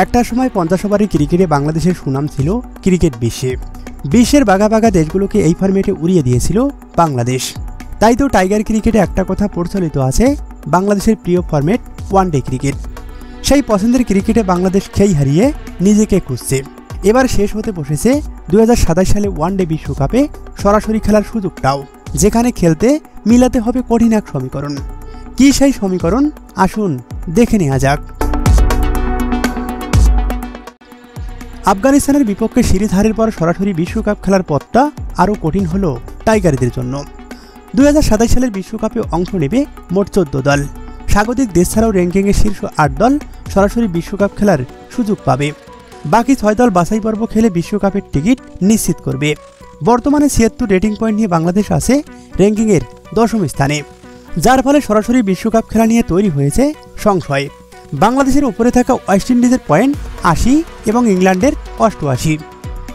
একটা সময় 50 ওভারের ক্রিকেটে বাংলাদেশের সুনাম ছিল ক্রিকেট বিশ্বে। বিশ্বের বাঘা বাঘা দেশগুলোকে এই ফরম্যাটে উড়িয়ে দিয়েছিল বাংলাদেশ। তাই তো টাইগার ক্রিকেটে একটা কথা প্রচলিত আছে, বাংলাদেশের প্রিয় ফরম্যাট ওয়ানডে ক্রিকেট। সেই পছন্দের ক্রিকেটে বাংলাদেশ খেই হারিয়ে নিজেকে খুঁজছে। এবার শেষ হতে বসেছে 2027 সালে ওয়ানডে বিশ্বকাপে সরাসরি খেলার সুযোগটাও, যেখানে খেলতে মিলাতে হবে কঠিন এক সমীকরণ। কি সেই সমীকরণ, আসুন দেখে নেওয়া যাক। আফগানিস্তানের বিপক্ষে সিরিজ হারের পর সরাসরি বিশ্বকাপ খেলার পথটা আরও কঠিন হলো টাইগারদের জন্য। 2027 সালের বিশ্বকাপে অংশ নেবে মোট 14 দল। স্বাগতিক দেশ ছাড়াও র্যাঙ্কিংয়ে শীর্ষ 8 দল সরাসরি বিশ্বকাপ খেলার সুযোগ পাবে। বাকি 6 দল বাছাই পর্ব খেলে বিশ্বকাপের টিকিট নিশ্চিত করবে। বর্তমানে 76 রেটিং পয়েন্ট নিয়ে বাংলাদেশ আছে র্যাঙ্কিংয়ের 10ম স্থানে, যার ফলে সরাসরি বিশ্বকাপ খেলা নিয়ে তৈরি হয়েছে সংশয়। বাংলাদেশের উপরে থাকা ওয়েস্ট ইন্ডিজের পয়েন্ট 80 এবং ইংল্যান্ডের 88।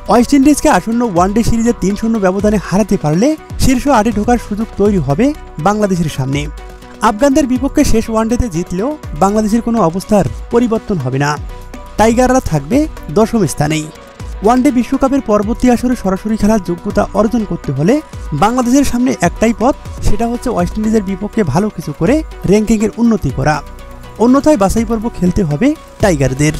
ওয়েস্ট ইন্ডিজকে আসন্ন ওয়ানডে সিরিজে 3-0 ব্যবধানে হারাতে পারলে শীর্ষ 8-এ ঢোকার সুযোগ তৈরি হবে বাংলাদেশের সামনে। আফগানদের বিপক্ষে শেষ ওয়ানডেতে জিতলেও বাংলাদেশের কোনো অবস্থার পরিবর্তন হবে না। টাইগাররা থাকবে 10ম স্থানেই। ওয়ানডে বিশ্বকাপের পরবর্তী আসরে সরাসরি খেলার যোগ্যতা অর্জন করতে হলে বাংলাদেশের সামনে একটাই পথ, সেটা হচ্ছে ওয়েস্ট ইন্ডিজের বিপক্ষে ভালো কিছু করে র্যাঙ্কিংয়ের উন্নতি করা। অন্যথায় বাছাই পর্ব খেলতে হবে টাইগারদের।